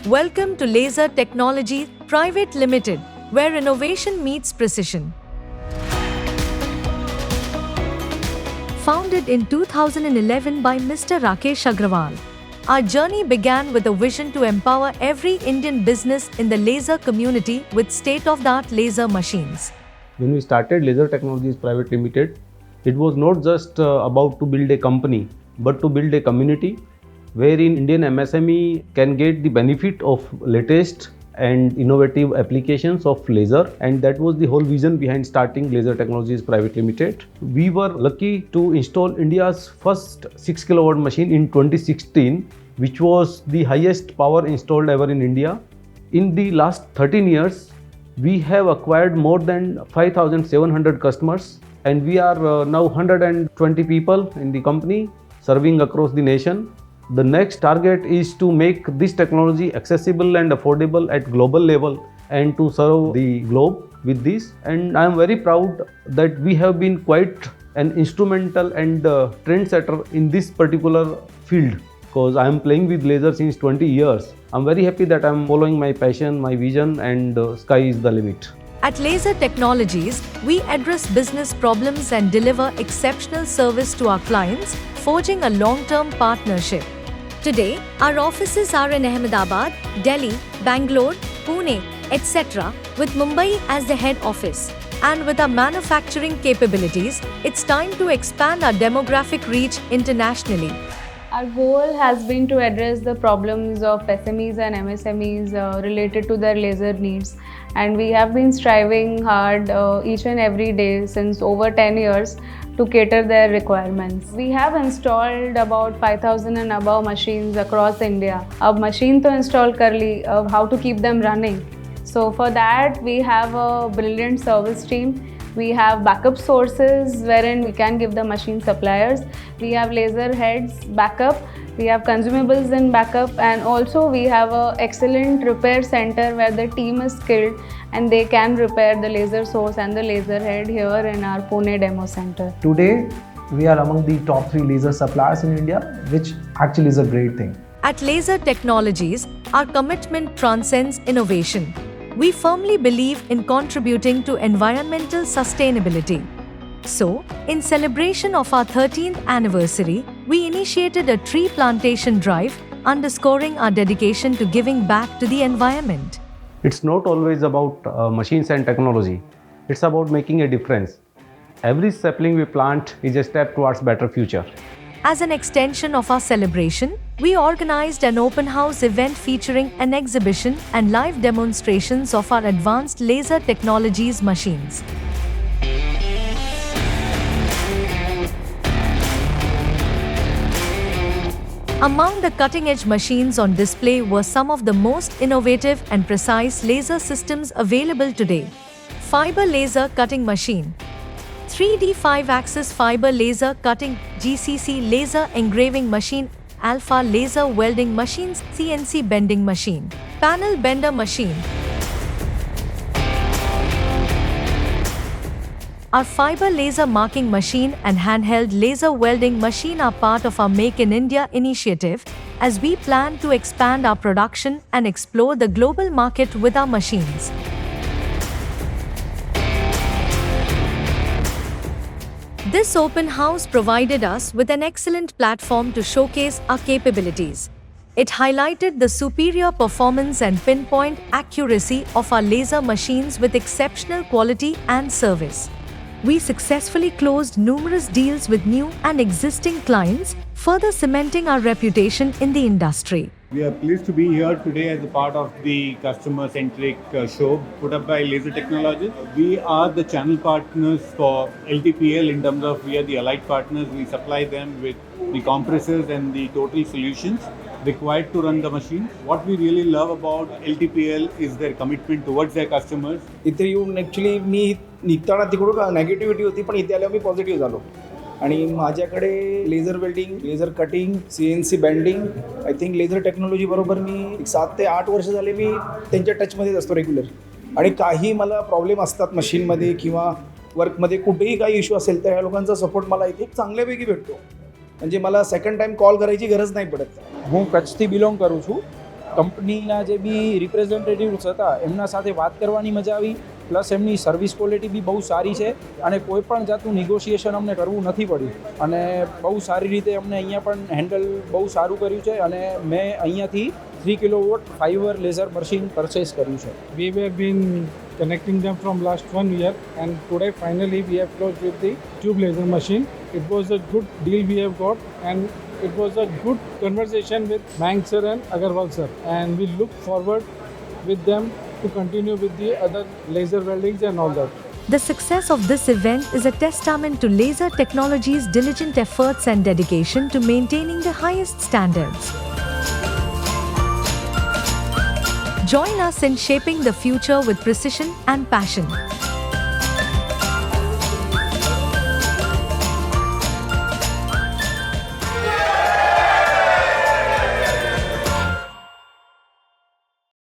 Welcome to Laser Technologies Private Limited, where innovation meets precision. Founded in 2011 by Mr. Rakesh Agrawal, our journey began with a vision to empower every Indian business in the laser community with state-of-the-art laser machines. When we started Laser Technologies Private Limited, it was not just about to build a company, but to build a community wherein Indian MSME can get the benefit of latest and innovative applications of laser, and that was the whole vision behind starting Laser Technologies Private Limited. We were lucky to install India's first 6 kilowatt machine in 2016, which was the highest power installed ever in India. In the last 13 years, we have acquired more than 5,700 customers, and we are now 120 people in the company serving across the nation. The next target is to make this technology accessible and affordable at global level and to serve the globe with this. And I am very proud that we have been quite an instrumental and trendsetter in this particular field, because I am playing with laser since 20 years. I'm very happy that I'm following my passion, my vision, and sky is the limit. At Laser Technologies, we address business problems and deliver exceptional service to our clients, forging a long-term partnership. Today, our offices are in Ahmedabad, Delhi, Bangalore, Pune, etc., with Mumbai as the head office. And with our manufacturing capabilities, it's time to expand our demographic reach internationally. Our goal has been to address the problems of SMEs and MSMEs related to their laser needs, and we have been striving hard each and every day since over 10 years to cater their requirements. We have installed about 5,000 and above machines across India. Ab machine to install kar li, how to keep them running. So for that we have a brilliant service team. We have backup sources wherein we can give the machine suppliers. We have laser heads backup. We have consumables in backup, and also we have an excellent repair center where the team is skilled and they can repair the laser source and the laser head here in our Pune demo center. Today, we are among the top 3 laser suppliers in India, which actually is a great thing. At Laser Technologies, our commitment transcends innovation. We firmly believe in contributing to environmental sustainability. So, in celebration of our 13th anniversary, we initiated a tree plantation drive, underscoring our dedication to giving back to the environment. It's not always about machines and technology. It's about making a difference. Every sapling we plant is a step towards better future. As an extension of our celebration, we organized an open house event featuring an exhibition and live demonstrations of our advanced laser technologies machines. Among the cutting-edge machines on display were some of the most innovative and precise laser systems available today. Fiber Laser Cutting Machine, 3D 5-axis Fiber Laser Cutting, GCC Laser Engraving Machine, Alpha Laser Welding Machines, CNC Bending Machine, Panel Bender Machine. Our fiber laser marking machine and handheld laser welding machine are part of our Make in India initiative, as we plan to expand our production and explore the global market with our machines. This open house provided us with an excellent platform to showcase our capabilities. It highlighted the superior performance and pinpoint accuracy of our laser machines with exceptional quality and service. We successfully closed numerous deals with new and existing clients, further cementing our reputation in the industry. We are pleased to be here today as a part of the customer-centric show put up by Laser Technologies. We are the channel partners for LTPL in terms of we are the allied partners. We supply them with the compressors and the total solutions required to run the machine. What we really love about LTPL is their commitment towards their customers. इथे येऊन actually मी निघताना तिकडून negativity होती, पण इथे आल्यावर मी positive झालो. आणि माझ्याकडे laser welding, laser cutting, CNC bending, I think laser technology बरोबर मी 7 ते 8 वर्ष झाले मी त्यांच्या टचमध्येच असतो रेग्युलर. आणि काही मला प्रॉब्लेम असतात मशीनमध्ये किंवा वर्कमध्ये कुठेही काही इश्यू असेल तर ह्या लोकांचा सपोर्ट मला इथे चांगल्यापैकी भेटतो. म्हणजे मला सेकंड टाइम कॉल करायची गरज नाही पडत. હું કચ્છથી બિલોંગ કરું છું કંપનીના જે બી રિપ્રેઝેન્ટેટિવ્સ હતા એમના સાથે વાત કરવાની મજા આવી, પ્લસ એમની સર્વિસ ક્વોલિટી બી બહુ સારી છે અને કોઈ પણ જાતનું નિગોશિએશન અમને કરવું નથી પડ્યું અને બહુ સારી રીતે અમને અહીંયા પણ હેન્ડલ બહુ સારું કર્યું છે અને મેં અહીંયાથી 3 kilowatt fibre laser machine purchase કર્યું છે. We were been connecting them from last 1 year, and today finally we have closed with the tube laser machine. It was a good deal we have got, and it was a good conversation with Mayank sir and Agarwal sir, and we look forward with them to continue with the other laser weldings and all that. The success of this event is a testament to Laser Technologies' diligent efforts and dedication to maintaining the highest standards. Join us in shaping the future with precision and passion.